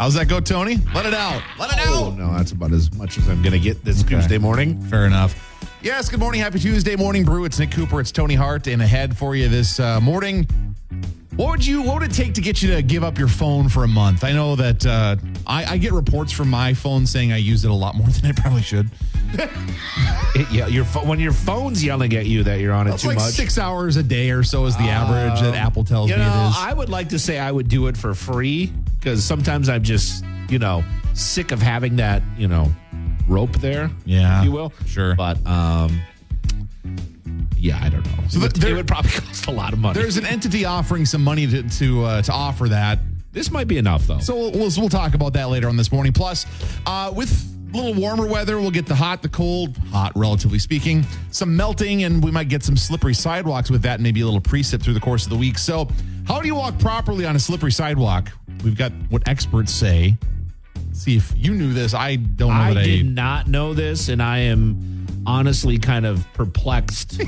How's that go, Tony? Let it out. Let it out. No, that's about as much as I'm going to get this Tuesday morning. Fair enough. Yes, good morning. Happy Tuesday morning, Brew. It's Nick Cooper. It's Tony Hart. And ahead for you this morning. What would it take to get you to give up your phone for a month? I know that I get reports from my phone saying I use it a lot more than I probably should. When your phone's yelling at you that you're on it too like much. 6 hours a day or so is the average that Apple tells me it is. I would like to say I would do it for free because sometimes I'm just, sick of having that, rope there, if you will. Sure. But, yeah, I don't know. So it would probably cost a lot of money. There's an entity offering some money to offer that. This might be enough, though. So we'll talk about that later on this morning. Plus, with a little warmer weather, we'll get the hot, the cold, hot, relatively speaking, some melting, and we might get some slippery sidewalks with that, and maybe a little precip through the course of the week. So how do you walk properly on a slippery sidewalk? We've got what experts say. Let's see if you knew this. I don't know. I did not know this, and I am honestly kind of perplexed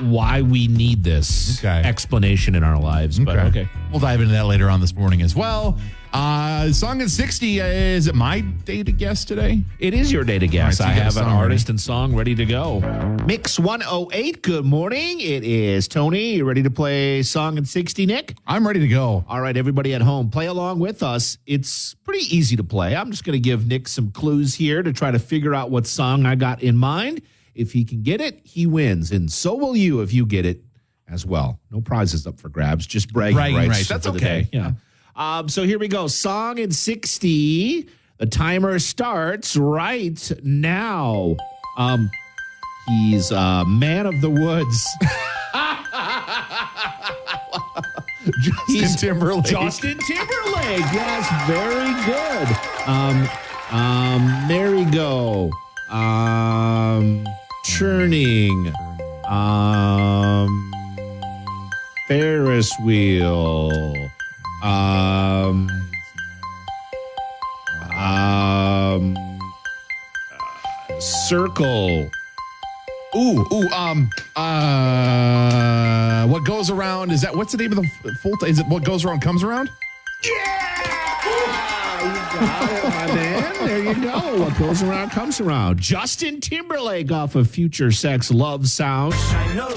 why we need this explanation in our lives. But okay. We'll dive into that later on this morning as well. Song at 60, is it my day to guess today? It is your day to guess. Right, so I have an artist ready. and song ready to go. Mix 108, good morning. It is Tony. You ready to play Song at 60, Nick? I'm ready to go. All right, everybody at home, play along with us. It's pretty easy to play. I'm just going to give Nick some clues here to try to figure out what song I got in mind. If he can get it, he wins. And so will you if you get it as well. No prizes up for grabs, just bragging rights. That's for the okay. Day. Yeah. So here we go. Song in 60. The timer starts right now. He's Man of the Woods. Justin Timberlake. Justin Timberlake. Yes, very good. Merry-go. Churning. Ferris wheel. Circle. What goes around, what's the name of the full time? Is it What Goes Around Comes Around? Yeah! You got it, my man. There you go. What goes around comes around. Justin Timberlake off of Future Sex Love Sound. I know.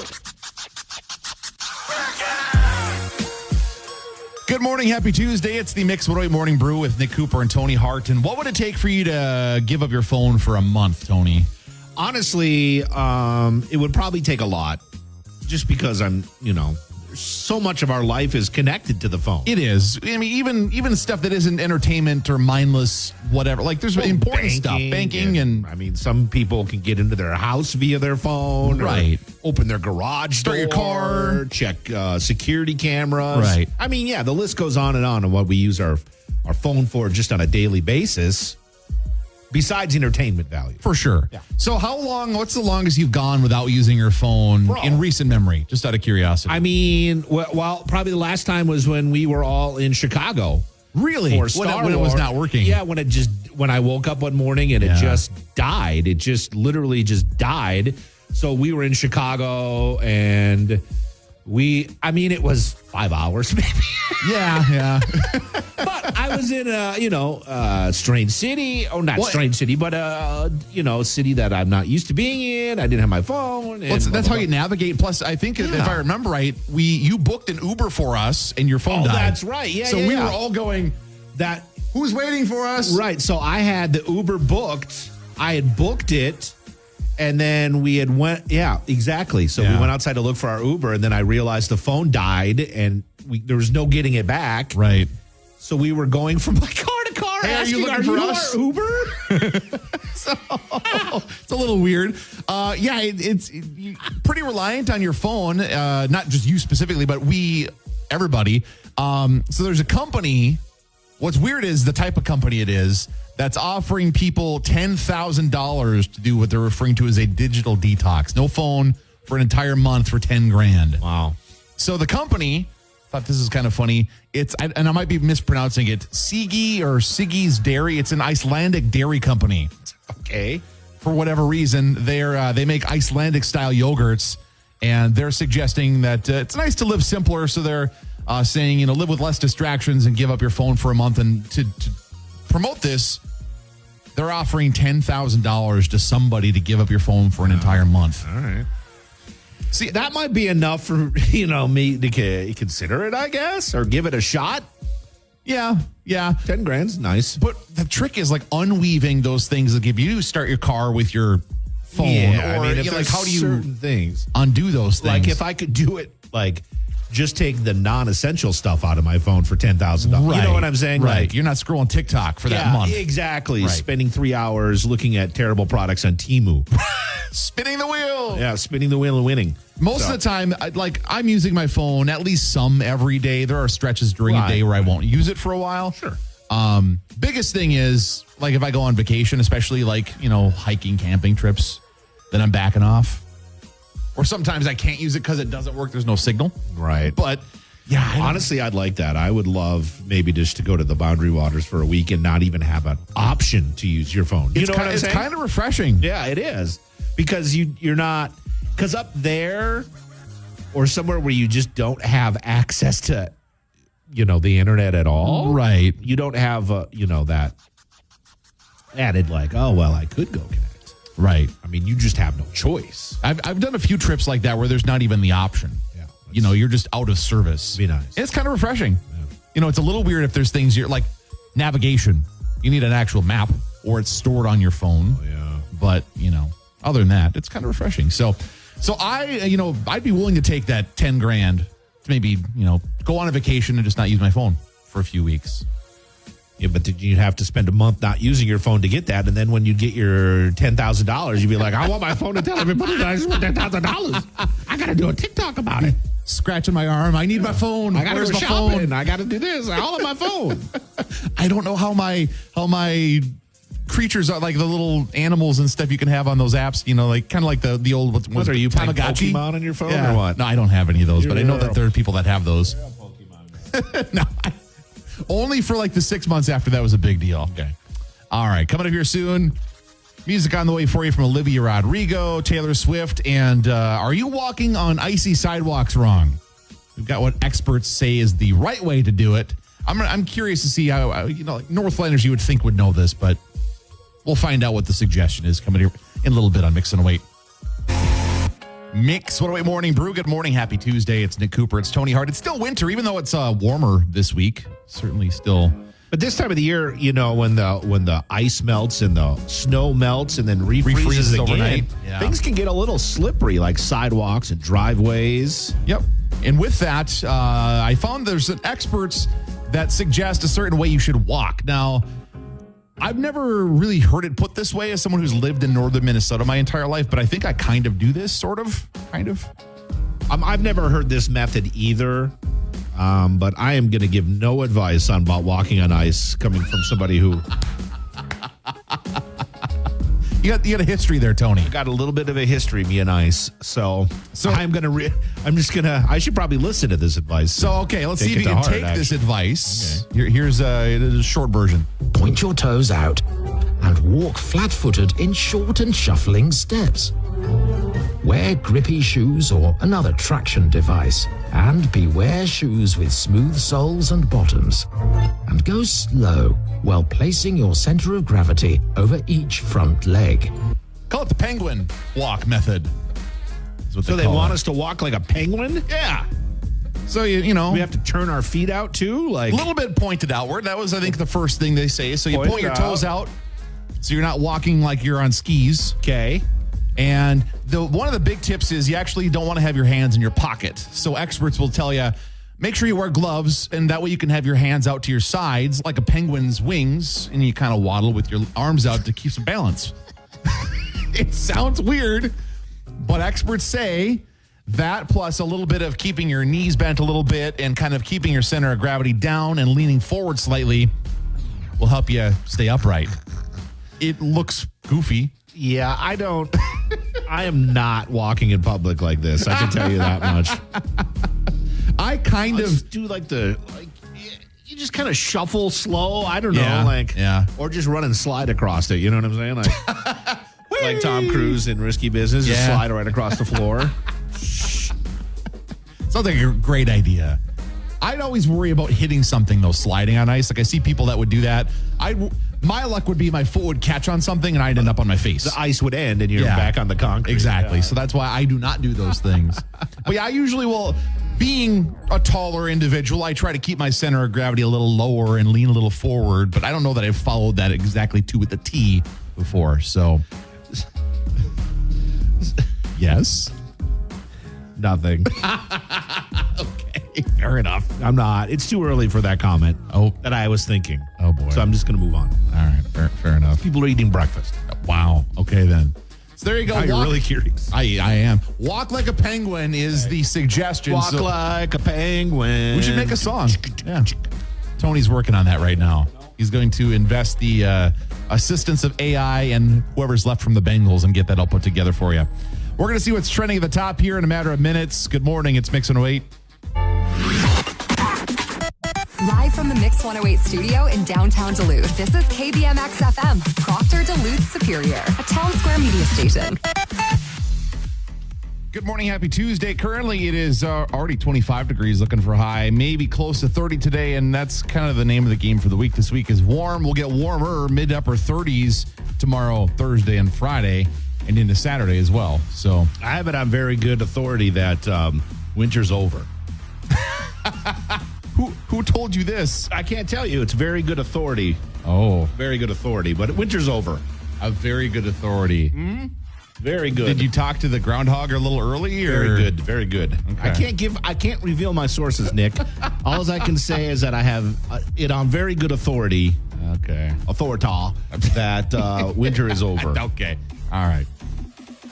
Good morning. Happy Tuesday. It's the Mix 108 Morning Brew with Nick Cooper and Tony Hart. And what would it take for you to give up your phone for a month, Tony? Honestly, it would probably take a lot just because so much of our life is connected to the phone. It is. I mean, even stuff that isn't entertainment or mindless, whatever. Like there's important stuff, banking and I mean, some people can get into their house via their phone, right? Or open their garage, start your car, check security cameras, right? I mean, yeah, the list goes on and what we use our phone for just on a daily basis. Besides entertainment value. For sure. Yeah. So what's the longest you've gone without using your phone in recent memory? Just out of curiosity. I mean, well, probably the last time was when we were all in Chicago. Really? For Star Wars. When it was not working? Yeah, when I woke up one morning and it just died. It just literally just died. So we were in Chicago and it was 5 hours maybe. Yeah. But I was in strange city. Oh, not strange city, but a city that I'm not used to being in. I didn't have my phone. That's how you navigate. Plus, I think if I remember right, you booked an Uber for us and your phone died. Oh, that's right. Yeah. So we were all going, who's waiting for us? Right. So I had the Uber booked. I had booked it. And then we had exactly. So we went outside to look for our Uber, and then I realized the phone died, and there was no getting it back. Right. So we were going from car to car, asking, are you our Uber? So it's a little weird. It's pretty reliant on your phone, not just you specifically, but everybody. So there's a company. What's weird is the type of company it is that's offering people $10,000 to do what they're referring to as a digital detox. No phone for an entire month for $10,000. Wow. So the company, thought this is kind of funny. And I might be mispronouncing it, Siggy's Dairy. It's an Icelandic dairy company. Okay. For whatever reason, they make Icelandic style yogurts, and they're suggesting that it's nice to live simpler. So they're saying, live with less distractions and give up your phone for a month. And to promote this, they're offering $10,000 to somebody to give up your phone for an entire month. All right. See, that might be enough for, me to consider it, I guess, or give it a shot. Yeah. 10 grand's nice. But the trick is like unweaving those things that give you start your car with your phone. Yeah, or, if like, how do you certain things undo those things? Like if I could do it, like just take the non-essential stuff out of my phone for $10,000. Right. You know what I'm saying? Right. Like, You're not scrolling TikTok for that month. Exactly. Right. Spending 3 hours looking at terrible products on Temu. Spinning the wheel. Yeah, spinning the wheel and winning. Most of the time, I'm using my phone at least some every day. There are stretches during a day where I won't use it for a while. Sure. Biggest thing is, like, if I go on vacation, especially like, hiking, camping trips, then I'm backing off. Or sometimes I can't use it because it doesn't work. There's no signal. Right. But yeah, honestly, I'd like that. I would love maybe just to go to the Boundary Waters for a week and not even have an option to use your phone. You know what I'm saying? It's kind of refreshing. Yeah, it is. Because you're not, because up there or somewhere where you just don't have access to, the internet at all. Right. You don't have, that added like, oh, well, I could go connect. Right. I mean, you just have no choice. I've done a few trips like that where there's not even the option. Yeah. You're just out of service. Be nice. And it's kind of refreshing. Yeah. It's a little weird if there's things you're like navigation. You need an actual map or it's stored on your phone. Oh, yeah. But, other than that, it's kind of refreshing. So I'd be willing to take that 10 grand to maybe, go on a vacation and just not use my phone for a few weeks. Yeah, but did you have to spend a month not using your phone to get that? And then when you get your $10,000, you'd be like, I want my phone to tell everybody that I just want $10,000. I got to do a TikTok about it. Scratching my arm. I need my phone. I got to Where's go my shopping. phone? I got to do this. All on my phone. I don't know how my creatures are, like the little animals and stuff you can have on those apps, like kind of like the old What are you playing Tamagotchi Pokemon on your phone or what? No, I don't have any of those, but I know that there are people that have those. No, only for like the 6 months after that was a big deal. Okay. All right, coming up here soon. Music on the way for you from Olivia Rodrigo, Taylor Swift, and are you walking on icy sidewalks wrong? We've got what experts say is the right way to do it. I'm curious to see how like Northlanders you would think would know this, but we'll find out what the suggestion is coming here in a little bit on Mix 108. Mix 108 Morning Brew. Good morning. Happy Tuesday. It's Nick Cooper. It's Tony Hart. It's still winter, even though it's warmer this week. Certainly still. But this time of the year, when the ice melts and the snow melts and then refreezes again, overnight. Things can get a little slippery, like sidewalks and driveways. Yep. And with that, I found there's experts that suggest a certain way you should walk. Now, I've never really heard it put this way as someone who's lived in northern Minnesota my entire life, but I think I kind of do this, sort of, kind of. I've never heard this method either, but I am going to give no advice on about walking on ice coming from somebody who... You got a history there, Tony. Got a little bit of a history, me and ice. So I should probably listen to this advice. So, okay, let's see if you can take this advice. Okay. Here's a short version. Point your toes out and walk flat-footed in short and shuffling steps. Wear grippy shoes or another traction device, and beware shoes with smooth soles and bottoms. And go slow while placing your center of gravity over each front leg. Call it the penguin walk method. So they want us to walk like a penguin? Yeah. So, we have to turn our feet out too? Like a little bit pointed outward. That was, I think, the first thing they say. So you point your toes out so you're not walking like you're on skis. Okay. And one of the big tips is you actually don't want to have your hands in your pocket. So experts will tell you, make sure you wear gloves, and that way you can have your hands out to your sides like a penguin's wings, and you kind of waddle with your arms out to keep some balance. It sounds weird, but experts say that plus a little bit of keeping your knees bent a little bit and kind of keeping your center of gravity down and leaning forward slightly will help you stay upright. It looks goofy. Yeah, I am not walking in public like this. I can tell you that much. I kind of do you just kind of shuffle slow. I don't know, or just run and slide across it. You know what I'm saying? Like Tom Cruise in Risky Business, just slide right across the floor. Sounds like a great idea. I'd always worry about hitting something, though, sliding on ice. Like, I see people that would do that. My luck would be my foot would catch on something and I'd end up on my face. The ice would end and you're back on the concrete. Exactly. Yeah. So that's why I do not do those things. But yeah, I usually will, being a taller individual, I try to keep my center of gravity a little lower and lean a little forward. But I don't know that I've followed that exactly to the T before. So, yes. Nothing. Okay, fair enough. I'm not. It's too early for that comment. Oh. That I was thinking. Oh, boy. So I'm just going to move on. All right, fair enough. People are eating breakfast. Wow. Okay, then. So there you go. Now you're really curious. I am. Walk like a penguin is the suggestion. Walk like a penguin. We should make a song. Yeah. Tony's working on that right now. He's going to invest the assistance of AI and whoever's left from the Bengals and get that all put together for you. We're going to see what's trending at the top here in a matter of minutes. Good morning. It's Mix 108. Live from the Mix 108 studio in downtown Duluth, this is KBMX FM, Proctor Duluth Superior, a town square media station. Good morning. Happy Tuesday. Currently, it is already 25 degrees, looking for a high, maybe close to 30 today, and that's kind of the name of the game for the week. This week is warm. We'll get warmer, mid to upper 30s tomorrow, Thursday, and Friday, and into Saturday as well. So I have it on very good authority that winter's over. Who told you this? I can't tell you. It's very good authority. Oh, Very good authority. But winter's over. a very good authority. Very good. Did you talk to the groundhog a little early? Or? Very good. Very good. Okay. I can't reveal my sources, Nick. All I can say is that I have it on very good authority. Okay. Authorita that winter is over. Okay. All right.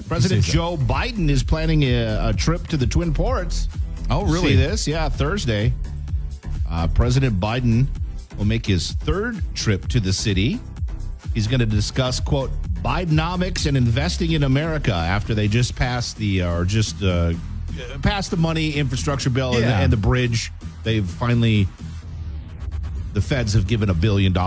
President So. Joe Biden is planning a trip to the Twin Ports. Oh, really? See this? Yeah, Thursday. President Biden will make his third trip to the city. He's going to discuss, quote, Bidenomics and investing in America after they just passed passed the money infrastructure bill and the bridge. They've finally, the feds have given $1 billion to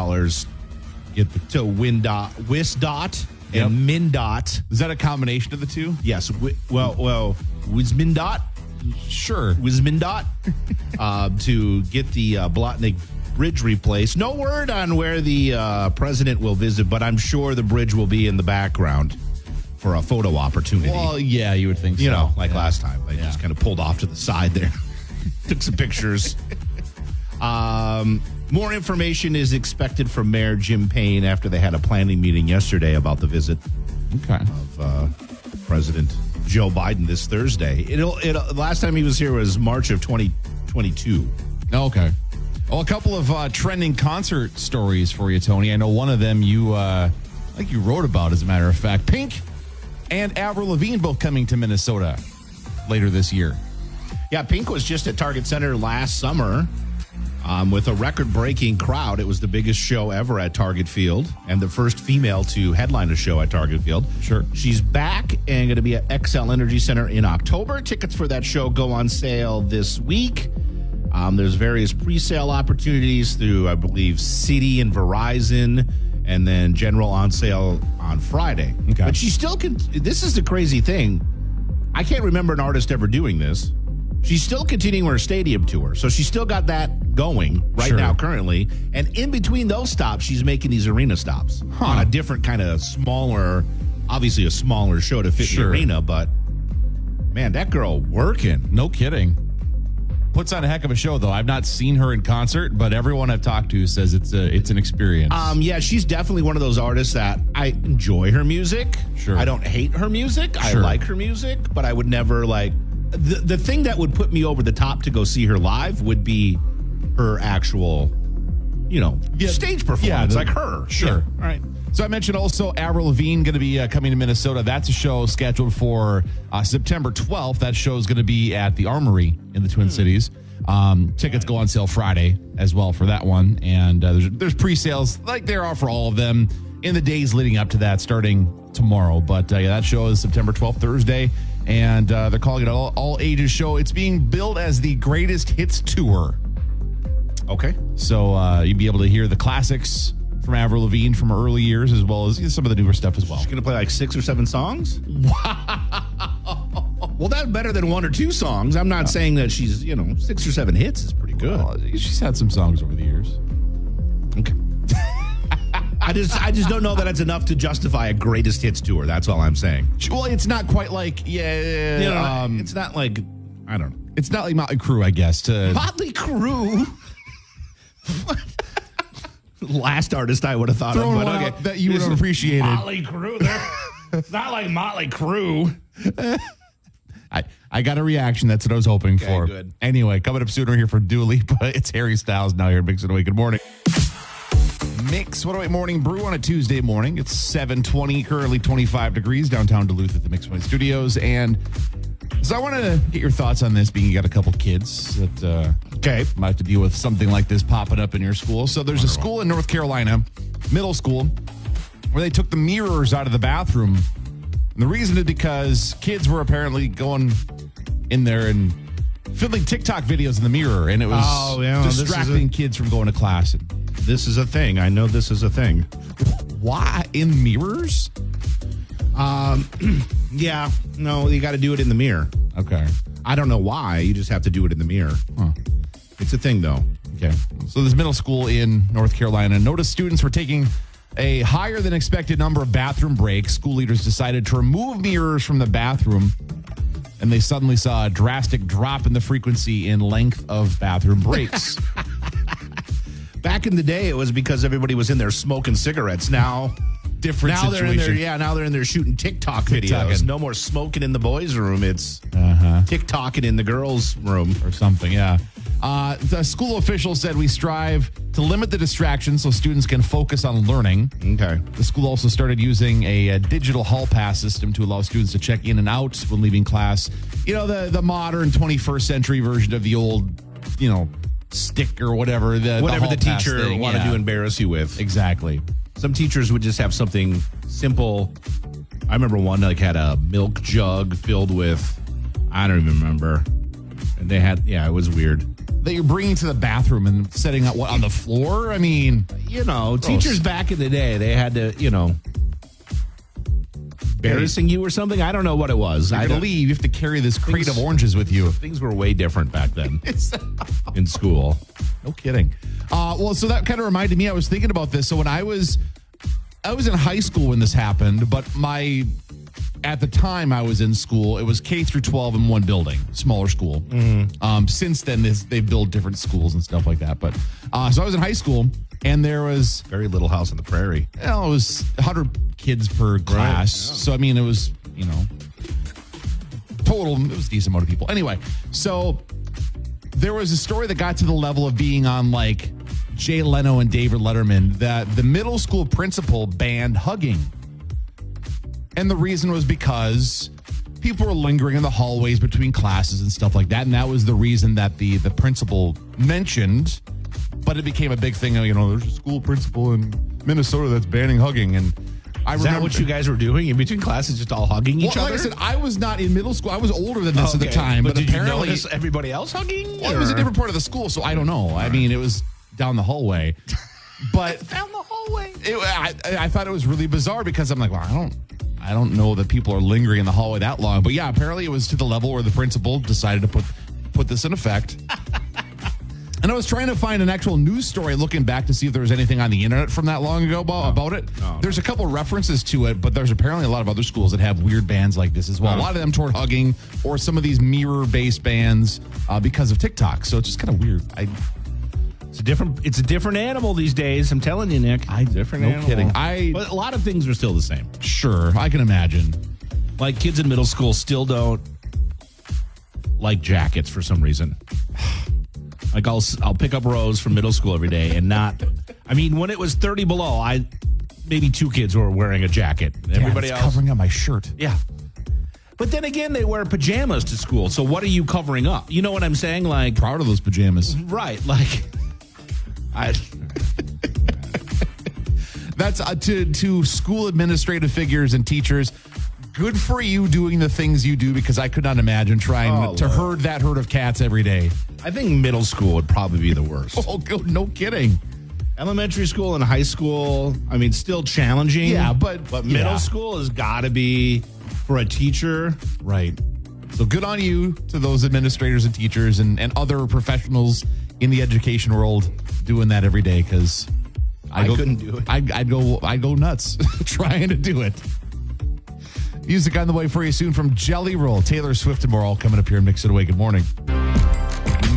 WisDOT and MnDOT. Is that a combination of the two? Yes. WisMnDOT. Sure. WisMnDOT to get the Blotnick Bridge replaced. No word on where the president will visit, but I'm sure the bridge will be in the background for a photo opportunity. Well, yeah, you would think so. You know, like last time. They just kind of pulled off to the side there. Took some pictures. More information is expected from Mayor Jim Payne after they had a planning meeting yesterday about the visit Okay. of President Joe Biden this Thursday. Last time he was here was March of 2022. Okay. Well, a couple of trending concert stories for you, Tony. I know one of them I think you wrote about, as a matter of fact. Pink and Avril Lavigne both coming to Minnesota later this year. Yeah, Pink was just at Target Center last summer with a record-breaking crowd. It was the biggest show ever at Target Field and the first female to headline a show at Target Field. Sure. She's back and going to be at XL Energy Center in October. Tickets for that show go on sale this week. There's various pre-sale opportunities through, I believe, Citi and Verizon, and then general on sale on Friday. Okay. But she still can. This is the crazy thing. I can't remember an artist ever doing this. She's still continuing her stadium tour. So she's still got that going right Sure. now currently. And in between those stops, she's making these arena stops on a different kind of smaller, obviously a smaller show to fit Sure. the arena. But, man, that girl working. No kidding. Puts on a heck of a show, though. I've not seen her in concert, but everyone I've talked to says it's an experience. Yeah, she's definitely one of those artists that I enjoy her music. Sure. I don't hate her music. Sure. I like her music, but I would never the thing that would put me over the top to go see her live would be her actual, stage performance, like her. Sure. Yeah. All right. So I mentioned also Avril Lavigne going to be coming to Minnesota. That's a show scheduled for September 12th. That show is going to be at the Armory in the Twin Cities. Tickets go on sale Friday as well for that one. And there's pre-sales like there are for all of them in the days leading up to that starting tomorrow. But that show is September 12th, Thursday. And they're calling it all ages show. It's being billed as the Greatest Hits Tour. Okay. So you'll be able to hear the classics from Avril Lavigne from her early years, as well as some of the newer stuff as well. She's going to play like 6 or 7 songs? Wow. Well, that's better than 1 or 2 songs. I'm not saying that she's, 6 or 7 hits is pretty pretty good. Well, she's had some songs over the years. Okay. I just don't know that it's enough to justify a greatest hits tour. That's all I'm saying. Well, it's not quite like, It's not like, I don't know. It's not like Motley Crue, I guess. Motley Crue? Last artist I would have thought Throwing of. one But out that you would have appreciated. Motley Crue. It's not like Motley Crue. I got a reaction. That's what I was hoping for. Good. Anyway, coming up sooner here for Dua Lipa, it's Harry Styles now here at Mix 108. Good morning. Mix 108 Morning Brew on a Tuesday morning. It's 7:20, currently 25 degrees downtown Duluth at the Mix 108 Studios. And so I want to get your thoughts on this, being you got a couple kids that might have to deal with something like this popping up in your school. So there's a school in North Carolina, middle school, where they took the mirrors out of the bathroom. And the reason is because kids were apparently going in there and filming TikTok videos in the mirror, and it was distracting kids from going to class. This is a thing. I know this is a thing. Why? In mirrors? Yeah. No, you got to do it in the mirror. Okay. I don't know why. You just have to do it in the mirror. Huh. It's a thing, though. Okay. So this middle school in North Carolina noticed students were taking a higher than expected number of bathroom breaks. School leaders decided to remove mirrors from the bathroom, and they suddenly saw a drastic drop in the frequency in length of bathroom breaks. Back in the day, it was because everybody was in there smoking cigarettes. Now, Different now situation. they're in there. Yeah, now they're in there shooting TikTok videos. TikToking. No more smoking in the boys' room. It's TikToking in the girls' room Or something, yeah. The school official said we strive to limit the distractions so students can focus on learning. Okay. The school also started using a digital hall pass system to allow students to check in and out when leaving class. You know, the modern 21st century version of the old, stick or whatever. Whatever the hall pass teacher thing, wanted to embarrass you with. Exactly. Some teachers would just have something simple. I remember one had a milk jug filled with, I don't even remember. And they had, it was weird. That you're bringing to the bathroom and setting up on the floor? I mean, teachers back in the day, they had to, embarrassing you or something. I don't know what it was. I believe you have to carry this crate of oranges with you. Things were way different back then in school. No kidding. So that kind of reminded me, I was thinking about this. So when I was in high school when this happened, but at the time I was in school, it was K through 12 in one building, smaller school. Mm-hmm. Since then, they build different schools and stuff like that. But so I was in high school, and there was very little house on the prairie. It was 100 kids per class. Right, yeah. So I mean, it was total. It was a decent amount of people. Anyway, so there was a story that got to the level of being on like Jay Leno and David Letterman that the middle school principal banned hugging. And the reason was because people were lingering in the hallways between classes and stuff like that. And that was the reason that the principal mentioned, but it became a big thing. There's a school principal in Minnesota that's banning hugging. And Is that what you guys were doing in between classes, just all hugging each other? Like I said, I was not in middle school. I was older than this at the time. But did apparently, you notice everybody else hugging? Well, it was a different part of the school, so I don't know. I mean, it was down the hallway. But down the hallway? I thought it was really bizarre because I'm like, well, I don't know that people are lingering in the hallway that long. But yeah, apparently it was to the level where the principal decided to put this in effect. And I was trying to find an actual news story looking back to see if there was anything on the internet from that long ago about it. There's a couple references to it, but there's apparently a lot of other schools that have weird bans like this as well. A lot of them toward hugging or some of these mirror-based bans because of TikTok. So it's just kind of weird. It's a different animal these days. I'm telling you, Nick. Different animal. Kidding. But a lot of things are still the same. Sure, I can imagine. Like kids in middle school still don't like jackets for some reason. Like I'll pick up Rose from middle school every day and not. I mean, when it was 30 below, maybe 2 kids were wearing a jacket. Everybody else covering up my shirt. Yeah. But then again, they wear pajamas to school. So what are you covering up? You know what I'm saying? Like, proud of those pajamas. Right. Like, that's to school administrative figures and teachers. Good for you doing the things you do, because I could not imagine trying to herd that herd of cats every day. I think middle school would probably be the worst. Oh, no kidding. Elementary school and high school, I mean, still challenging. Yeah, but middle school has got to be for a teacher. Right. So good on you to those administrators and teachers and other professionals in the education world doing that every day because I couldn't do it. I'd go nuts trying to do it. Music on the way for you soon from Jelly Roll. Taylor Swift and more all coming up here in Mix It Away. Good morning.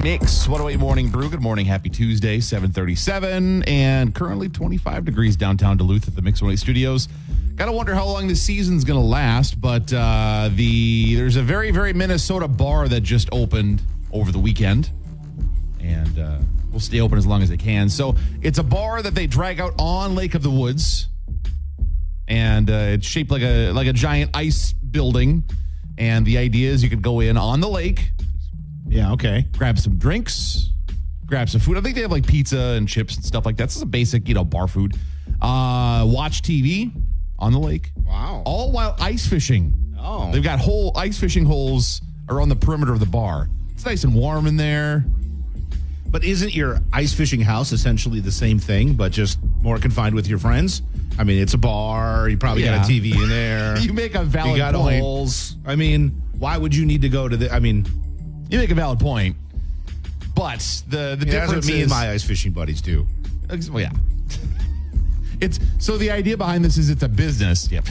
Mix 108 Morning Brew. Good morning. Happy Tuesday, 7:37, and currently 25 degrees downtown Duluth at the Mix 108 studios. Gotta wonder how long this season's gonna last, but there's a very, very Minnesota bar that just opened over the weekend, and will stay open as long as they can. So it's a bar that they drag out on Lake of the Woods, and it's shaped like a giant ice building. And the idea is you could go in on the lake. Yeah, okay. Grab some drinks, grab some food. I think they have like pizza and chips and stuff like that. This is a basic, bar food. Watch TV on the lake. Wow. All while ice fishing. Oh. They've got whole ice fishing holes around the perimeter of the bar. It's nice and warm in there. But isn't your ice fishing house essentially the same thing, but just more confined with your friends? I mean, it's a bar. You probably got a TV in there. You make a valid You got point. holes. I mean, why would you need to go to You make a valid point. But the that's difference what me is, and my ice fishing buddies do. Well, yeah. So the idea behind this is it's a business. Yep.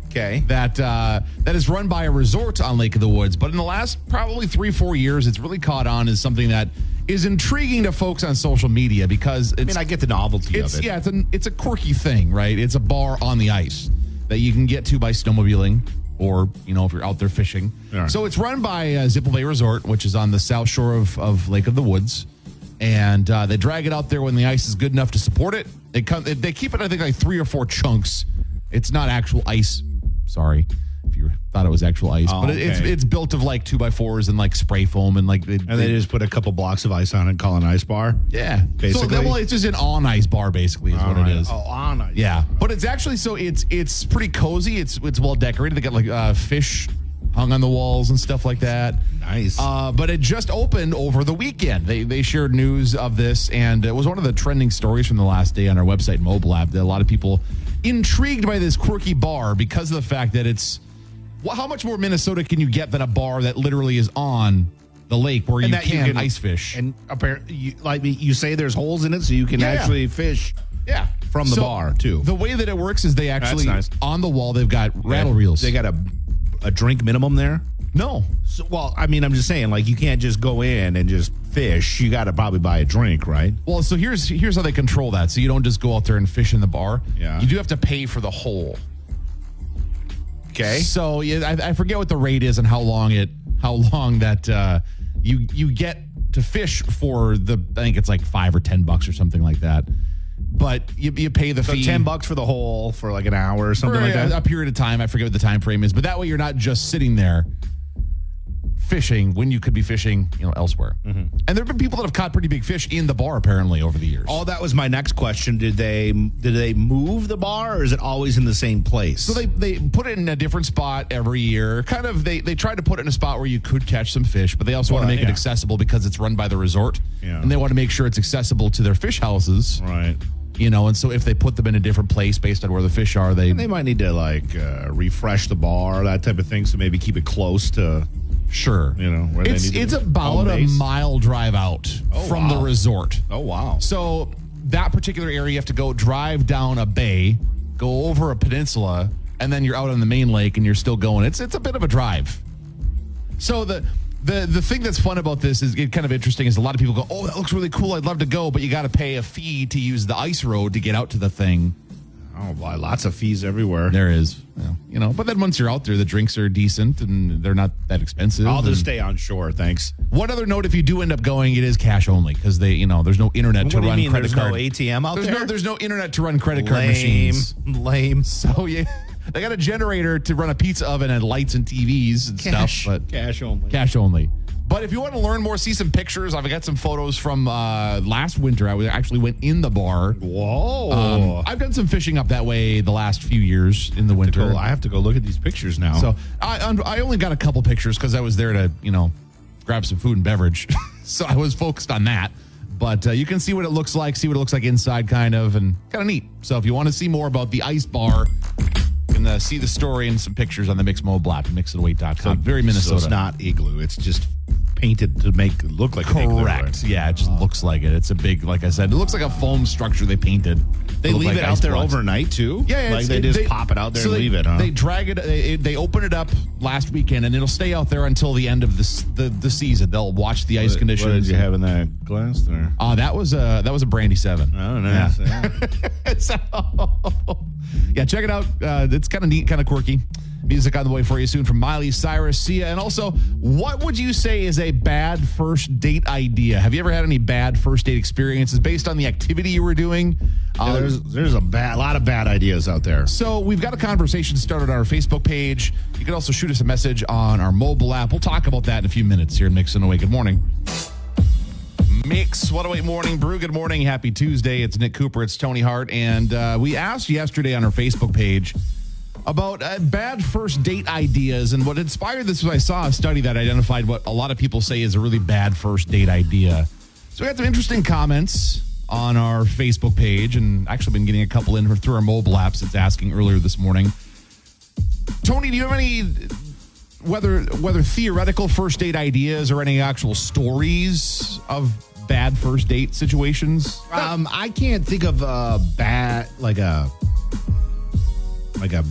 Okay. That is run by a resort on Lake of the Woods. But in the last probably 3-4 years, it's really caught on as something that is intriguing to folks on social media because it's, I get the novelty of it. Yeah, it's a quirky thing, right? It's a bar on the ice that you can get to by snowmobiling or, if you're out there fishing. Right. So it's run by Zipple Bay Resort, which is on the south shore of Lake of the Woods. And they drag it out there when the ice is good enough to support it. They keep it, I think, like 3 or 4 chunks. It's not actual ice. Sorry if you thought it was actual ice, but okay. it's built of like 2x4s and like spray foam and like. They just put a couple blocks of ice on it and call it an ice bar? Yeah. Basically? So, it's just an on-ice bar, basically, is what it is. Oh, on ice. Yeah. But it's actually, it's pretty cozy. It's well decorated. They got like fish hung on the walls and stuff like that. Nice. But it just opened over the weekend. They shared news of this, and it was one of the trending stories from the last day on our website, Mobile Lab. A lot of people intrigued by this quirky bar because of the fact that it's, how much more Minnesota can you get than a bar that literally is on the lake where you can ice fish? And apparently, you say there's holes in it, so you can actually fish. Yeah. From the bar, too. The way that it works is they actually, nice. on the wall, they've got rattle reels. They got a drink minimum there? No. So, I'm just saying, like, you can't just go in and just fish. You got to probably buy a drink, right? Well, so here's how they control that. So you don't just go out there and fish in the bar. Yeah. You do have to pay for the hole. Okay. So I forget what the rate is and how long that you get to fish for I think it's like $5 or $10 or something like that. But you pay the fee. $10 for the hole for like an hour or something like that? A period of time. I forget what the time frame is. But that way you're not just sitting there fishing when you could be fishing, elsewhere. Mm-hmm. And there have been people that have caught pretty big fish in the bar apparently over the years. Oh, that was my next question. Did they move the bar, or is it always in the same place? So they put it in a different spot every year. Kind of they tried to put it in a spot where you could catch some fish, but they also want to make it accessible because it's run by the resort. Yeah. And they want to make sure it's accessible to their fish houses. Right. And so if they put them in a different place based on where the fish are, they might need to refresh the bar, that type of thing. So maybe keep it close to, sure. Where it's about a mile drive out from the resort. Oh, wow. So that particular area, you have to go drive down a bay, go over a peninsula, and then you're out on the main lake and you're still going. It's a bit of a drive. So the thing that's fun about this is kind of interesting is a lot of people go, oh, that looks really cool. I'd love to go, but you got to pay a fee to use the ice road to get out to the thing. Oh, boy, lots of fees everywhere. There is. But then once you're out there, the drinks are decent and they're not that expensive. I'll just stay on shore, thanks. One other note, if you do end up going, it is cash only because there's no internet to run credit card. There's no ATM out there? There's no internet to run credit card machines. Lame. So, yeah. They got a generator to run a pizza oven and lights and TVs and stuff. But cash only. Cash only. But if you want to learn more, see some pictures. I've got some photos from last winter. I actually went in the bar. Whoa. I've done some fishing up that way the last few years in the winter. I have to go look at these pictures now. So I only got a couple pictures because I was there to, grab some food and beverage. So I was focused on that. But you can see what it looks like, inside kind of, and kind of neat. So if you want to see more about the ice bar, you can see the story and some pictures on the Mix Mobile app, mixitaway.com. Very Minnesota. So it's not Igloo. It's just painted to make it look like an igloo, Correct. right? Yeah, it just looks like it. It's a big, like I said, it looks like a foam structure they painted. They Look leave like it out ice there blocks. overnight too. Yeah, like they just pop it out there and leave it. Huh? They drag it. They open it up last weekend, and it'll stay out there until the end of the season. They'll watch the ice conditions. What did you have in that glass there? That was a Brandy 7. Oh, nice. Yeah. So, yeah, check it out. It's kind of neat, kind of quirky. Music on the way for you soon from Miley Cyrus, Sia. And also, what would you say is a bad first date idea? Have you ever had any bad first date experiences based on the activity you were doing? There's a lot of bad ideas out there. So we've got a conversation started on our Facebook page. You can also shoot us a message on our mobile app. We'll talk about that in a few minutes here in Mix 108. Good morning. Mix 108 Morning Brew. Good morning. Happy Tuesday. It's Nick Cooper. It's Tony Hart. And we asked yesterday on our Facebook page about bad first date ideas. And what inspired this was I saw a study that identified what a lot of people say is a really bad first date idea. So we had some interesting comments on our Facebook page, and actually been getting a couple in through our mobile apps. It's asking earlier this morning. Tony, do you have any, whether theoretical first date ideas or any actual stories of bad first date situations? I can't think of a bad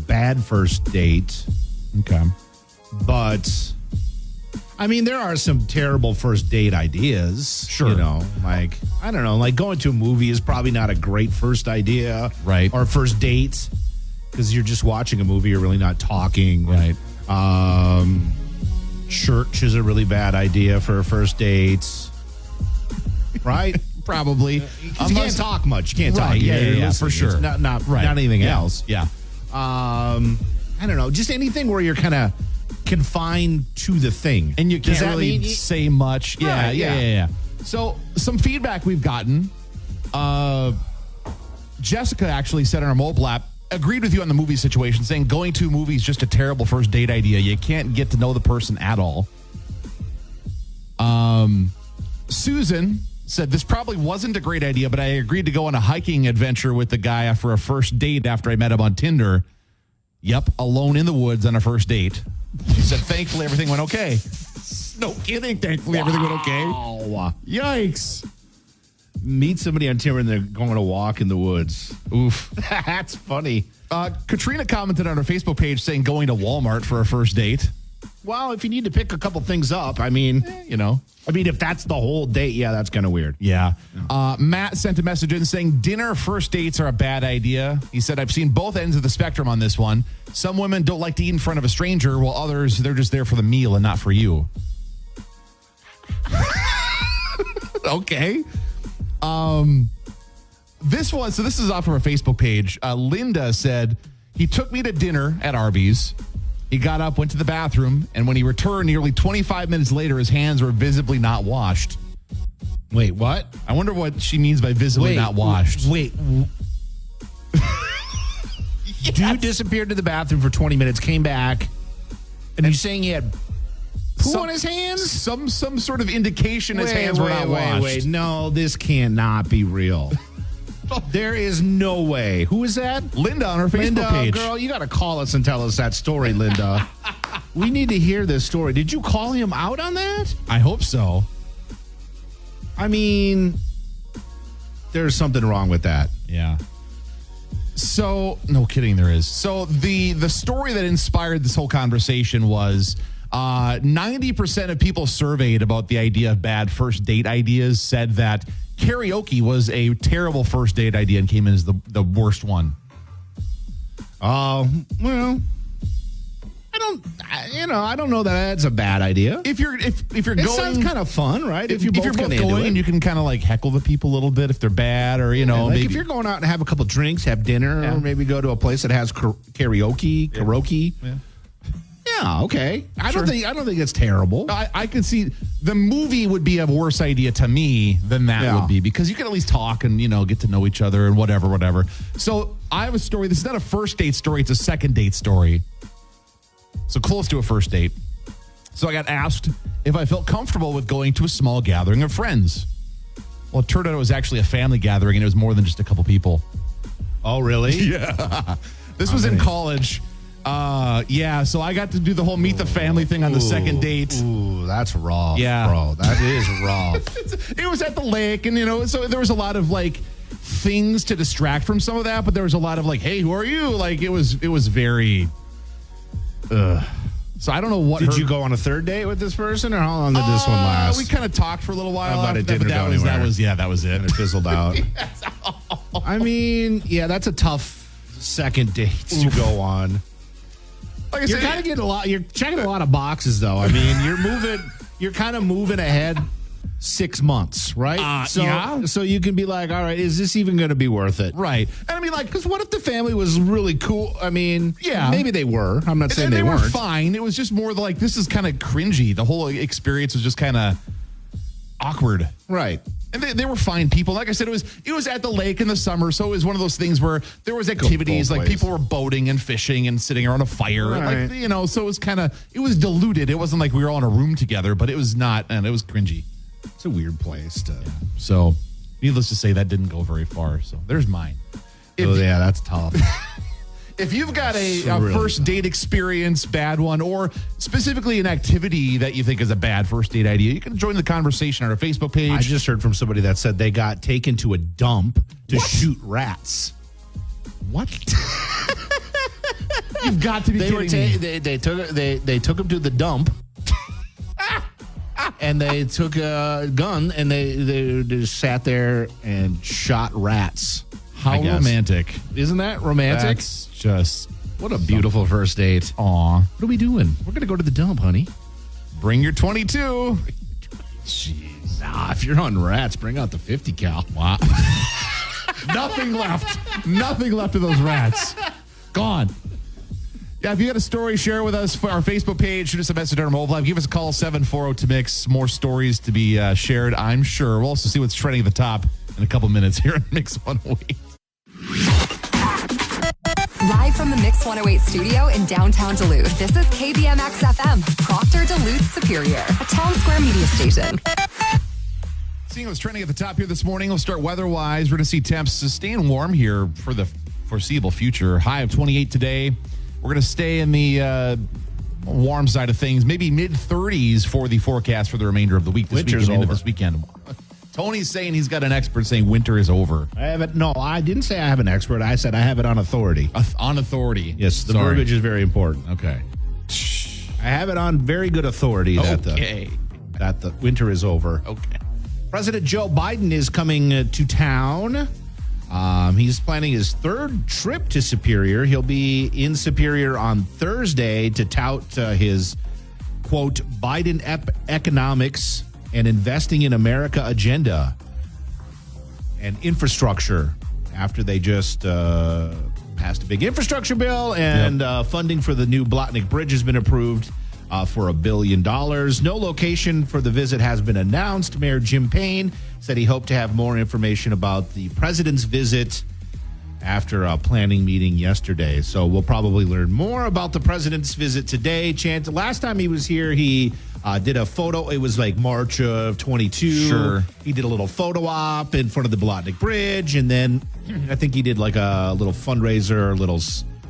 bad first date. Okay. But I mean, there are some terrible first date ideas. Sure. You know, like, I don't know, like going to a movie is probably not a great first idea. Right. Or first date, because you're just watching a movie, you're really not talking. Right. Church is a really bad idea for a first date. Right? Probably. You can't talk much. You can't talk. Right, yeah, listen, for sure. It's not Right. anything Yeah. else. Yeah. I don't know, just anything where you're kind of confined to the thing. And you Does can't that really mean say much. Yeah, Right, yeah. So some feedback we've gotten. Jessica actually said on our mobile app, agreed with you on the movie situation, saying going to a movie is just a terrible first date idea. You can't get to know the person at all. Susan said this probably wasn't a great idea, but I agreed to go on a hiking adventure with the guy for a first date after I met him on Tinder. Yep, alone in the woods on a first date. She said, thankfully, everything went okay. No kidding. Thankfully, everything went okay. Wow. Yikes. Meet somebody on Tinder and they're going to walk in the woods. Oof. That's funny. Katrina commented on her Facebook page saying going to Walmart for a first date. Well, if you need to pick a couple things up, I mean, if that's the whole date, yeah, that's kind of weird. Yeah. Matt sent a message in saying dinner first dates are a bad idea. He said, I've seen both ends of the spectrum on this one. Some women don't like to eat in front of a stranger, while others, they're just there for the meal and not for you. Okay. This is off of our Facebook page. Linda said, he took me to dinner at Arby's. He got up, went to the bathroom, and when he returned nearly 25 minutes later, his hands were visibly not washed. Wait, what? I wonder what she means by visibly not washed. Wait. Yes. Dude disappeared to the bathroom for 20 minutes, came back, and you're saying he had poo on his hands? Some sort of indication his hands were not washed. Wait. No, this cannot be real. There is no way. Who is that? Linda on her Facebook page. Girl, you got to call us and tell us that story, Linda. We need to hear this story. Did you call him out on that? I hope so. I mean, there's something wrong with that. Yeah. So, no kidding, there is. So the story that inspired this whole conversation was 90% of people surveyed about the idea of bad first date ideas said that karaoke was a terrible first date idea and came in as the worst one. Well, I don't know that that's a bad idea. If you're It going, sounds kind of fun, right? if you're both going and you can kind of like heckle the people a little bit if they're bad, or like maybe if you're going out and have a couple drinks, have dinner, Yeah. or maybe go to a place that has karaoke. Yeah. Yeah, okay. I Sure. don't think it's terrible. I could see the movie would be a worse idea to me than that Yeah. would be, because you can at least talk and, get to know each other and whatever. So I have a story. This is not a first date story. It's a second date story. So close to a first date. So I got asked if I felt comfortable with going to a small gathering of friends. Well, it turned out it was actually a family gathering and it was more than just a couple people. Oh, really? Yeah. This was in college. Yeah, so I got to do the whole meet the family thing on the second date. Ooh, that's rough, Yeah. bro. That is rough. It was at the lake, and so there was a lot of like things to distract from some of that, but there was a lot of like, hey, who are you? Like it was very so I don't know what Did you go on a third date with this person, or how long did this one last? We kind of talked for a little while. But it after didn't that, go but that was anywhere. that was it. And it fizzled out. I mean, yeah, that's a tough second date to go on. Like I You're said, kind of getting a lot. You're checking a lot of boxes, though. I mean, you're kind of moving ahead 6 months, right? Yeah. So you can be like, all right, is this even going to be worth it? right. And I mean, like, Because what if the family was really cool? I mean, Yeah. maybe they were. I'm not saying and they they were weren't. fine. It was just more like this is kind of cringy. The whole experience was just kind of awkward. Right. And they were fine people. Like I said, it was at the lake in the summer, so it was one of those things where there was activities both like ways. people were boating and fishing and sitting around a fire, Right. like so it was diluted. It wasn't like we were all in a room together, but it was not, and it was cringy. It's a weird place to. So, needless to say, that didn't go very far. So there's mine. Oh, yeah, that's tough. If you've got a really first date experience, bad one, or specifically an activity that you think is a bad first date idea, you can join the conversation on our Facebook page. I just heard from somebody that said they got taken to a dump to shoot rats. what? You've got to be They were kidding me. they took him to the dump, and they took a gun and they just sat there and shot rats. How I guess. romantic. Isn't that romantic? That's just What a beautiful first date. aw. What are we doing? We're gonna go to the dump, honey. Bring your 22. Jeez. Nah, if you're on rats, bring out the 50 cal. Wow. Nothing left. Nothing left of those rats. Gone. Yeah, if you got a story, share it with us for our Facebook page. Shoot us a message on our mobile live. Give us a call, 740-TO-MIX. More stories to be shared, I'm sure. We'll also see what's trending at the top in a couple minutes here on Mix 108. Live from the Mix 108 studio in downtown Duluth, this is KBMX FM, Proctor Duluth Superior, a town square media station. Seeing what's trending at the top here this morning, we'll start weather-wise. We're going to see temps staying warm here for the foreseeable future. High of 28 today. We're going to stay in the warm side of things, maybe mid-30s for the forecast for the remainder of the week. Winter's over. This weekend. Tony's saying he's got an expert saying winter is over. I haven't. No, I didn't say I have an expert. I said I have it on authority. On authority. Yes, the Sorry. verbiage is very important. Okay. I have it on very good authority that the winter is over. Okay. President Joe Biden is coming to town. He's planning his third trip to Superior. He'll be in Superior on Thursday to tout his, quote, Biden economics and investing in America agenda and infrastructure after they just passed a big infrastructure bill and funding for the new Blotnick Bridge has been approved for $1 billion. No location for the visit has been announced. Mayor Jim Payne said he hoped to have more information about the president's visit after a planning meeting yesterday. So we'll probably learn more about the president's visit today. Last time he was here, he did a photo. It was like March of 22. Sure. He did a little photo op in front of the Blotnick Bridge. And then I think he did like a little fundraiser, a little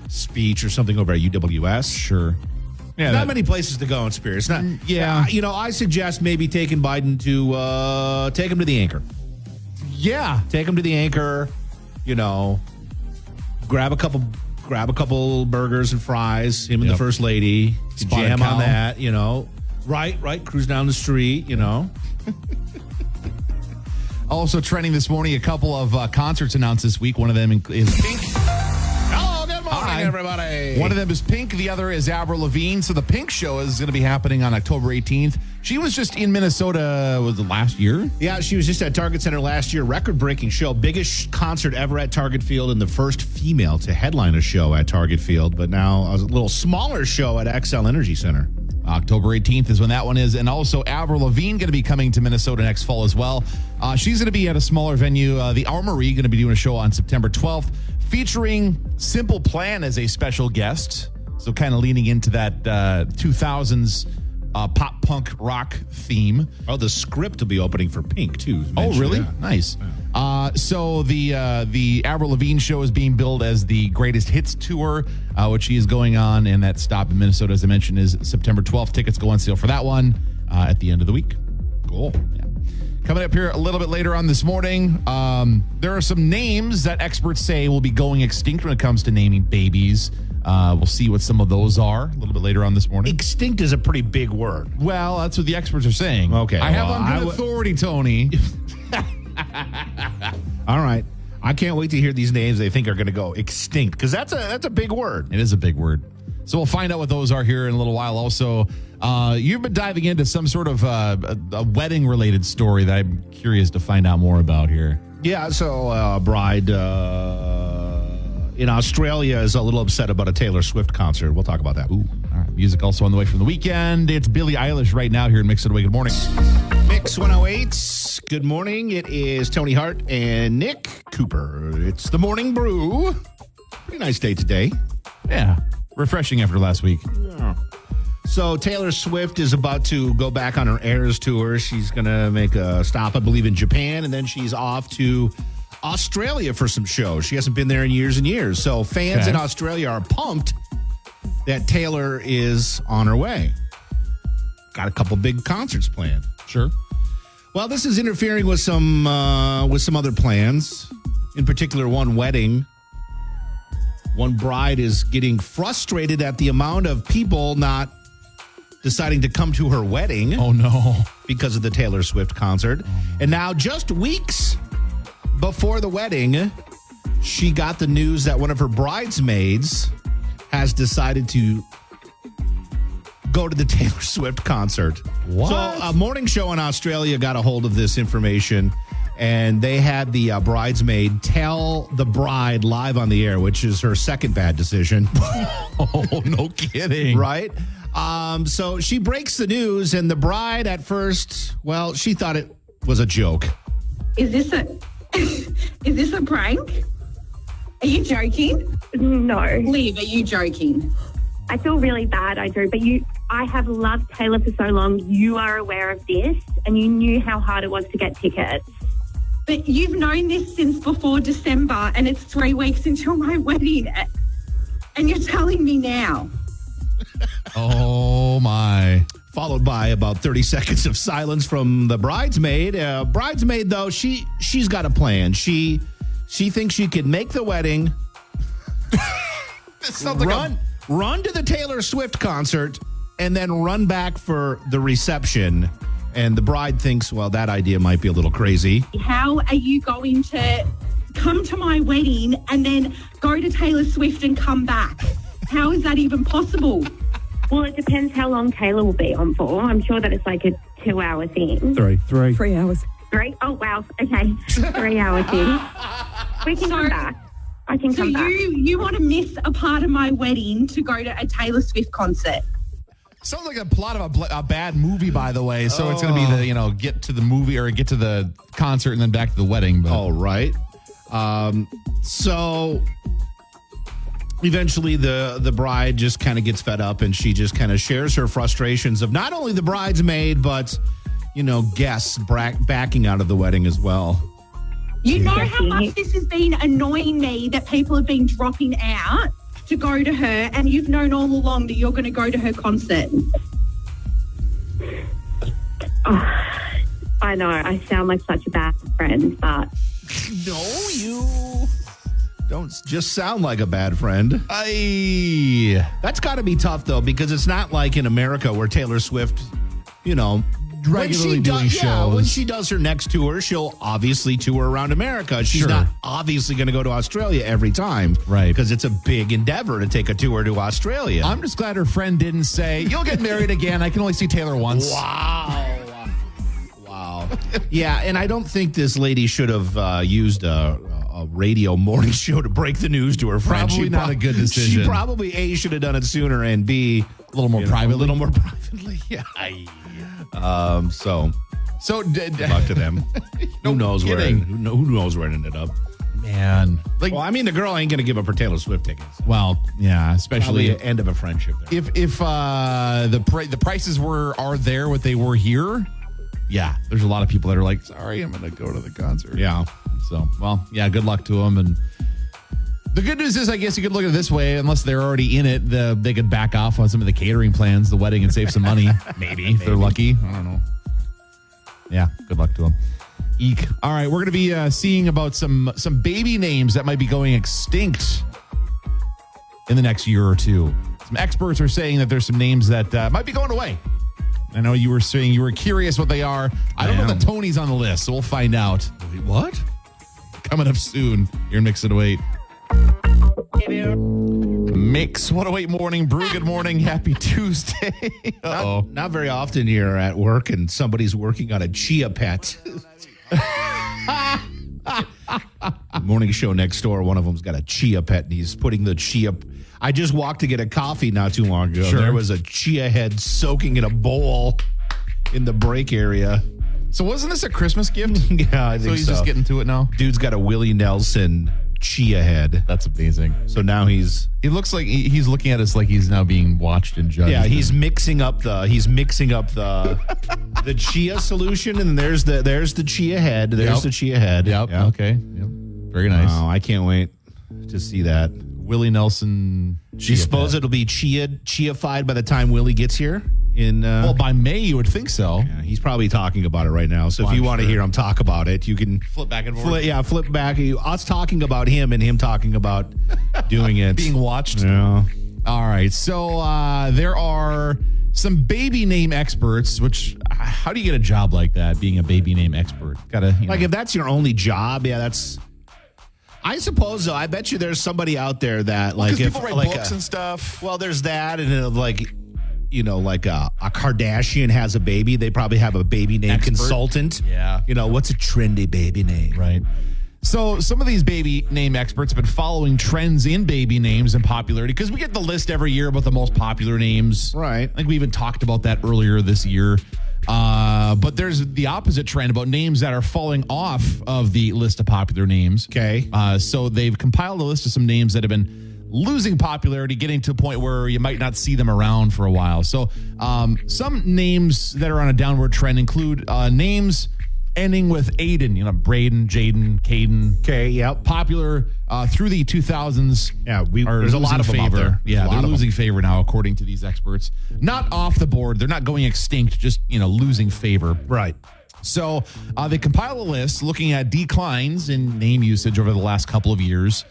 speech or something over at UWS. Sure. Yeah. Not many places to go in Superior. It's not. Yeah. I suggest maybe taking Biden to take him to the Anchor. Yeah. Take him to the Anchor. Grab a couple burgers and fries. Him and the first lady. Spotted Jam cow. on that. Right. Cruise down the street. Also trending this morning, a couple of concerts announced this week. One of them is Pink. Hello, good morning, Hi. everybody. One of them is Pink. The other is Avril Lavigne. So the Pink show is going to be happening on October 18th. She was just in Minnesota, was it last year? Yeah, she was just at Target Center last year. Record-breaking show. Biggest concert ever at Target Field and the first female to headline a show at Target Field. But now a little smaller show at XL Energy Center. October 18th is when that one is. And also Avril Lavigne going to be coming to Minnesota next fall as well. She's going to be at a smaller venue. The Armory going to be doing a show on September 12th featuring Simple Plan as a special guest. So kind of leaning into that 2000s pop punk rock theme. Oh, the script will be opening for Pink, too. Oh, really? Yeah. Nice. So the Avril Lavigne show is being billed as the Greatest Hits Tour, which she is going on, and that stop in Minnesota, as I mentioned, is September 12th. Tickets go on sale for that one at the end of the week. Cool. Yeah. Coming up here a little bit later on this morning, there are some names that experts say will be going extinct when it comes to naming babies. We'll see what some of those are a little bit later on this morning. Extinct is a pretty big word. Well, that's what the experts are saying. Okay, I have well, on good authority, Tony. All right. I can't wait to hear these names they think are going to go extinct, because that's a big word. It is a big word. So we'll find out what those are here in a little while. Also, you've been diving into some sort of a wedding-related story that I'm curious to find out more about here. Yeah, so a bride in Australia is a little upset about a Taylor Swift concert. We'll talk about that. Ooh, all right. Music also on the way from the weekend. It's Billie Eilish right now here in Mix It Away. Good morning. Mix 108. Good morning. It is Tony Hart and Nick Cooper. It's the Morning Brew. Pretty nice day today. Yeah, refreshing after last week. Yeah. So Taylor Swift is about to go back on her Eras tour. She's going to make a stop, I believe, in Japan, and then she's off to Australia for some shows. She hasn't been there in years and years. So fans in Australia are pumped that Taylor is on her way. Got a couple big concerts planned. Sure. Well, this is interfering with some other plans. In particular, one wedding. One bride is getting frustrated at the amount of people not deciding to come to her wedding. Oh, no. Because of the Taylor Swift concert. And now, just weeks before the wedding, she got the news that one of her bridesmaids has decided to go to the Taylor Swift concert. What? So a morning show in Australia got a hold of this information, and they had the bridesmaid tell the bride live on the air, which is her second bad decision. Oh, no kidding. Right? So she breaks the news, and the bride at first, well, she thought it was a joke. Is this a prank? Are you joking? No. Liv, are you joking? I feel really bad, I do. But I have loved Taylor for so long. You are aware of this, and you knew how hard it was to get tickets. But you've known this since before December, and it's 3 weeks until my wedding. And you're telling me now. Oh, my. Followed by about 30 seconds of silence from the bridesmaid. Bridesmaid, though, she's got a plan. She thinks she could make the wedding, run to the Taylor Swift concert, and then run back for the reception. And the bride thinks, well, that idea might be a little crazy. How are you going to come to my wedding and then go to Taylor Swift and come back? How is that even possible? Well, it depends how long Taylor will be on for. I'm sure that it's like a 2-hour thing. 3 hours. 3? Oh, wow. Okay. 3 hour thing. We can come back. I can come back. So you want to miss a part of my wedding to go to a Taylor Swift concert? Sounds like a plot of a bad movie, by the way. So it's going to be get to the movie or get to the concert and then back to the wedding. But. All right. So eventually the bride just kind of gets fed up, and she just kind of shares her frustrations of not only the bridesmaid, but, guests backing out of the wedding as well. You know how much this has been annoying me that people have been dropping out to go to her, and you've known all along that you're going to go to her concert. Oh, I know. I sound like such a bad friend, but... No, you don't just sound like a bad friend. That's got to be tough, though, because it's not like in America where Taylor Swift, regularly doing shows. Yeah, when she does her next tour, she'll obviously tour around America. She's not obviously going to go to Australia every time. Right. Because it's a big endeavor to take a tour to Australia. I'm just glad her friend didn't say, you'll get married again. I can only see Taylor once. Wow. Yeah, and I don't think this lady should have used a radio morning show to break the news to her friend. Probably not a good decision. She probably, A, should have done it sooner, and B, a little more privately. A little more privately, yeah. So good luck to them. Who knows where it ended up? Man. Like, Well, I mean, the girl ain't going to give up her Taylor Swift tickets. well, yeah, especially Probably the end of a friendship there. if the prices are there what they were here. Yeah, there's a lot of people that are like, sorry, I'm going to go to the concert. Yeah. So, well, yeah, good luck to them. And the good news is, I guess you could look at it this way, unless they're already in it, they could back off on some of the catering plans, the wedding, and save some money. Maybe, if they're lucky. I don't know. Yeah, good luck to them. Eek. All right, we're going to be seeing about some baby names that might be going extinct in the next year or two. Some experts are saying that there's some names that might be going away. I know you were saying you were curious what they are. I don't know that Tony's on the list, so we'll find out. Wait, what? Coming up soon. You're in Mix 108. Mix 108 Morning Brew. Good morning. Happy Tuesday. Uh-oh. Not very often you're at work and somebody's working on a chia pet. Morning show next door, one of them's got a chia pet and he's putting the chia. I just walked to get a coffee not too long ago. Sure. There was a chia head soaking in a bowl in the break area. So wasn't this a Christmas gift? Yeah, I think so. So he's just getting to it now? Dude's got a Willie Nelson chia head. That's amazing. So now He looks like he's looking at us like he's now being watched and judged. yeah, he's mixing up the the chia solution, and there's the chia head. There's the chia head. Yep. Okay. Yep. Very nice. Oh, I can't wait to see that. Willie Nelson. Do you suppose it'll be chia-fied by the time Willie gets here? Well, by May, you would think so. Yeah, he's probably talking about it right now. So if you want to hear him talk about it, you can Flip back and forth. flip back. Us talking about him and him talking about doing it. Being watched. Yeah. All right. So there are some baby name experts, which how do you get a job like that, being a baby name expert? If that's your only job, yeah, that's... I suppose, though, I bet you there's somebody out there that, because people write books and stuff. Well, there's that, and a Kardashian has a baby. They probably have a baby name consultant. Yeah. What's a trendy baby name? Right. So some of these baby name experts have been following trends in baby names and popularity, because we get the list every year about the most popular names. Right. I think we even talked about that earlier this year. But there's the opposite trend about names that are falling off of the list of popular names. Okay. So they've compiled a list of some names that have been losing popularity, getting to a point where you might not see them around for a while. So some names that are on a downward trend include names ending with Aiden, Braden, Jaden, Caden. Okay, yep. Popular through the 2000s. Yeah, there's a lot of them out there. Yeah, they're losing favor now, according to these experts. Not off the board. They're not going extinct, just, losing favor. Right. So they compile a list looking at declines in name usage over the last couple of years,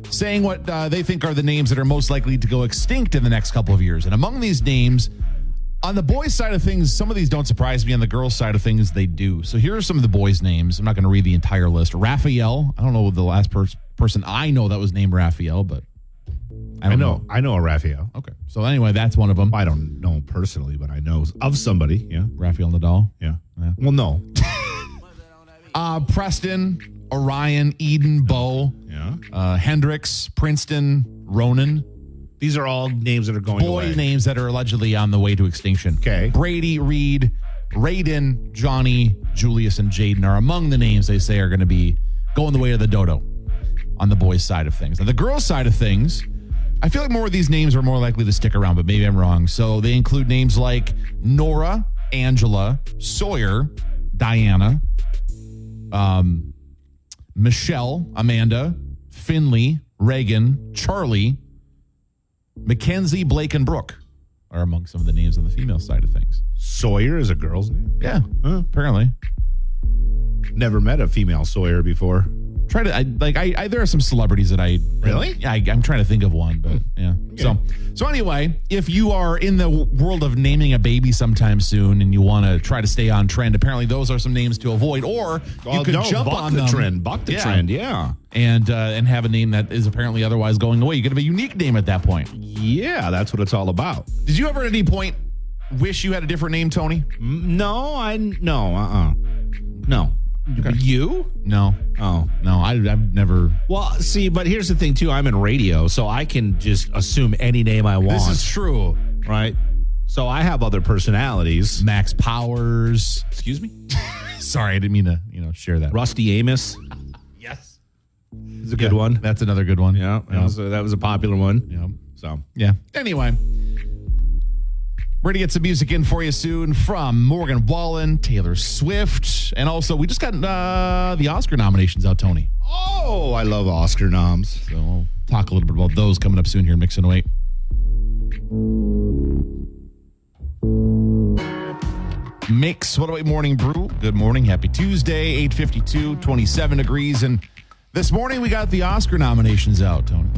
saying what they think are the names that are most likely to go extinct in the next couple of years. And among these names, on the boys' side of things, some of these don't surprise me. On the girls' side of things, they do. So here are some of the boys' names. I'm not going to read the entire list. Raphael. I don't know the last person I know that was named Raphael, but I know. I know a Raphael. Okay. So anyway, that's one of them. I don't know him personally, but I know of somebody. Yeah. Raphael Nadal. Yeah. Well, no. Preston, Orion, Eden, Bo. Yeah. Hendricks, Princeton, Ronan. These are all names that are going away. Boy names that are allegedly on the way to extinction. Okay. Brady, Reed, Raiden, Johnny, Julius, and Jaden are among the names they say are going to be going the way of the dodo on the boys' side of things. On the girls' side of things, I feel like more of these names are more likely to stick around, but maybe I'm wrong. So they include names like Nora, Angela, Sawyer, Diana, Michelle, Amanda, Finley, Reagan, Charlie, Mackenzie, Blake, and Brooke are among some of the names on the female side of things. Sawyer is a girl's name? Yeah, apparently. Never met a female Sawyer before. There are some celebrities that I really. I'm trying to think of one, but yeah. Okay. So anyway, if you are in the world of naming a baby sometime soon and you want to try to stay on trend, apparently those are some names to avoid, or you could jump on the them. Buck the trend, yeah. And have a name that is apparently otherwise going away. You could have a unique name at that point. Yeah, that's what it's all about. Did you ever at any point wish you had a different name, Tony? No. Okay. You? No. Oh. No, I've never. Well, see, but here's the thing, too. I'm in radio, so I can just assume any name I want. This is true. Right? So I have other personalities. Max Powers. Excuse me? Sorry, I didn't mean to, share that. Rusty Amos. Yes. It's a good one. That's another good one. Yeah, that was a popular one. Yeah. So, Yeah. Anyway, we're going to get some music in for you soon from Morgan Wallen, Taylor Swift, and also we just got the Oscar nominations out, Tony. oh, I love Oscar noms. So we'll talk a little bit about those coming up soon here in Mix 108. Mix 108 Morning Brew. Good morning. Happy Tuesday, 8:52, 27 degrees. And this morning we got the Oscar nominations out, Tony.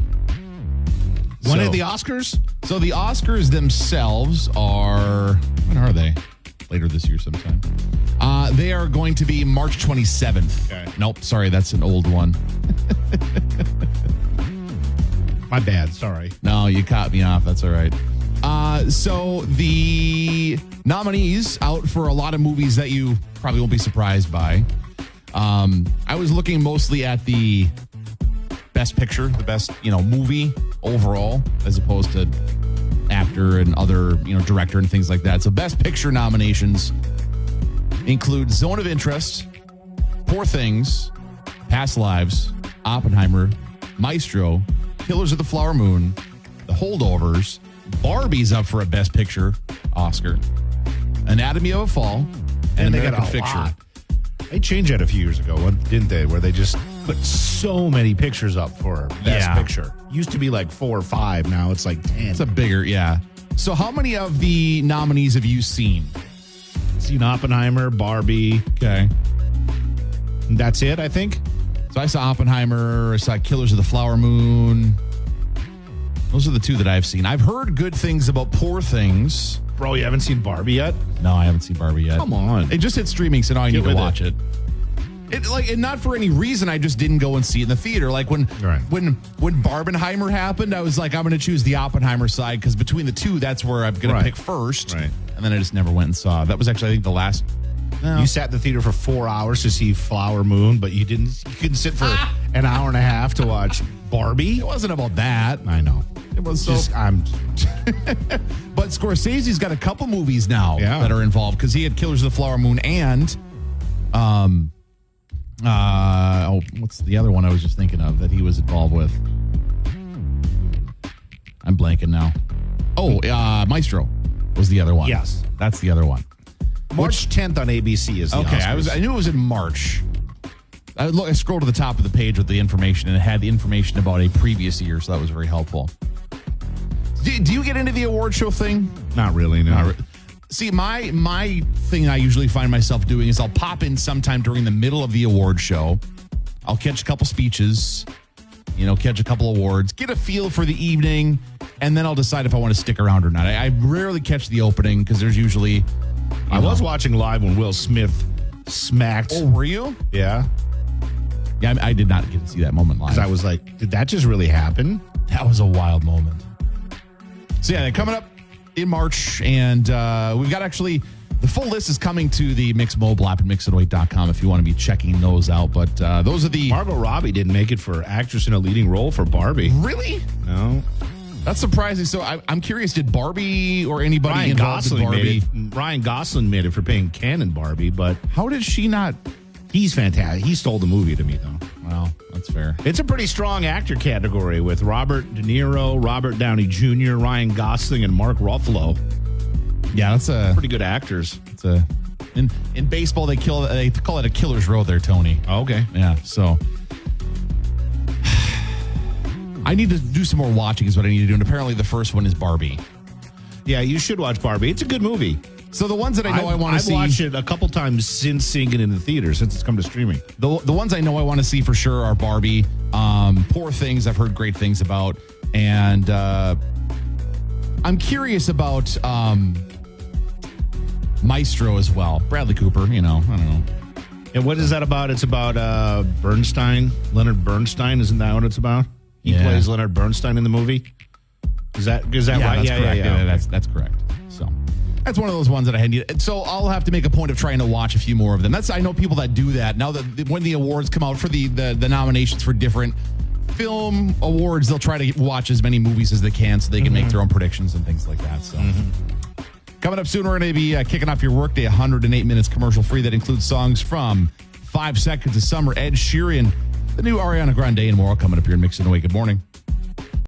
When So- are the Oscars? So the Oscars themselves are, when are they? Later this year sometime. They are going to be March 27th. Okay. Nope, sorry, that's an old one. My bad. Sorry. No, you caught me off. That's all right. So the nominees out for a lot of movies that you probably won't be surprised by. I was looking mostly at the best picture, the best, movie overall, as opposed to actor and other, director and things like that. So best picture nominations include Zone of Interest, Poor Things, Past Lives, Oppenheimer, Maestro, Killers of the Flower Moon, The Holdovers, Barbie's up for a best picture Oscar, Anatomy of a Fall, and they got American a Fiction. lot. They changed that a few years ago, didn't they? Where they just put so many pictures up for best picture. Used to be like 4 or 5. Now it's like 10. It's a bigger, yeah. So how many of the nominees have you seen? Seen Oppenheimer, Barbie. Okay. And that's it, I think. So I saw Oppenheimer, I saw Killers of the Flower Moon. Those are the two that I've seen. I've heard good things about Poor Things. Bro, you haven't seen Barbie yet? No, I haven't seen Barbie yet. Come on. It just hit streaming, so now I need to with watch it. And not for any reason. I just didn't go and see it in the theater. Like when Barbenheimer happened, I was like, I'm going to choose the Oppenheimer side because between the two, that's where I'm going to pick first. Right. And then I just never went and saw. That was actually, I think, the last. No. You sat in the theater for 4 hours to see Flower Moon, but you couldn't sit for an hour and a half to watch Barbie? It wasn't about that. I know. It was But Scorsese's got a couple movies now that are involved because he had Killers of the Flower Moon and what's the other one I was just thinking of that he was involved with? I'm blanking now. Maestro was the other one. Yes. That's the other one. March 10th on ABC is the Oscars. I knew it was in March. I scrolled to the top of the page with the information, and it had the information about a previous year, so that was very helpful. Do you get into the award show thing? Not really, no. See, my thing I usually find myself doing is I'll pop in sometime during the middle of the award show. I'll catch a couple speeches, catch a couple awards, get a feel for the evening, and then I'll decide if I want to stick around or not. I rarely catch the opening because there's usually... I was watching live when Will Smith smacked. Oh, were you? Yeah. Yeah, I did not get to see that moment live. Because I was like, did that just really happen? That was a wild moment. So yeah, they're coming up in March, and we've got actually the full list is coming to the Mix mobile app at mix108.com if you want to be checking those out. But those are the... Margot Robbie didn't make it for actress in a leading role for Barbie. Really? No. That's surprising. So I'm curious, did Barbie or anybody involved in Barbie... Ryan Gosling made it for playing Ken in Barbie, but... How did she not... He's fantastic. He stole the movie to me, though. Well, that's fair. It's a pretty strong actor category with Robert De Niro, Robert Downey Jr., Ryan Gosling, and Mark Ruffalo. Yeah, that's a... Pretty good actors. It's a... In baseball, they call it a killer's row there, Tony. Oh, okay. Yeah, so... I need to do some more watching is what I need to do. And apparently the first one is Barbie. Yeah, you should watch Barbie. It's a good movie. So the ones that I know I want to see... I've watched it a couple times since seeing it in the theater, since it's come to streaming. The ones I know I want to see for sure are Barbie, Poor Things I've heard great things about, and I'm curious about Maestro as well. Bradley Cooper, I don't know. And what is that about? It's about Bernstein, Leonard Bernstein. Isn't that what it's about? He plays Leonard Bernstein in the movie. Is that right? That's correct. Yeah, that's correct. So that's one of those ones that I had. So I'll have to make a point of trying to watch a few more of them. I know people that do that. Now that when the awards come out for the nominations for different film awards, they'll try to watch as many movies as they can so they can make their own predictions and things like that. So coming up soon, we're going to be kicking off your workday 108 minutes commercial free. That includes songs from 5 Seconds of Summer, Ed Sheeran, The new Ariana Grande and more coming up here in Mix and Away. Good morning.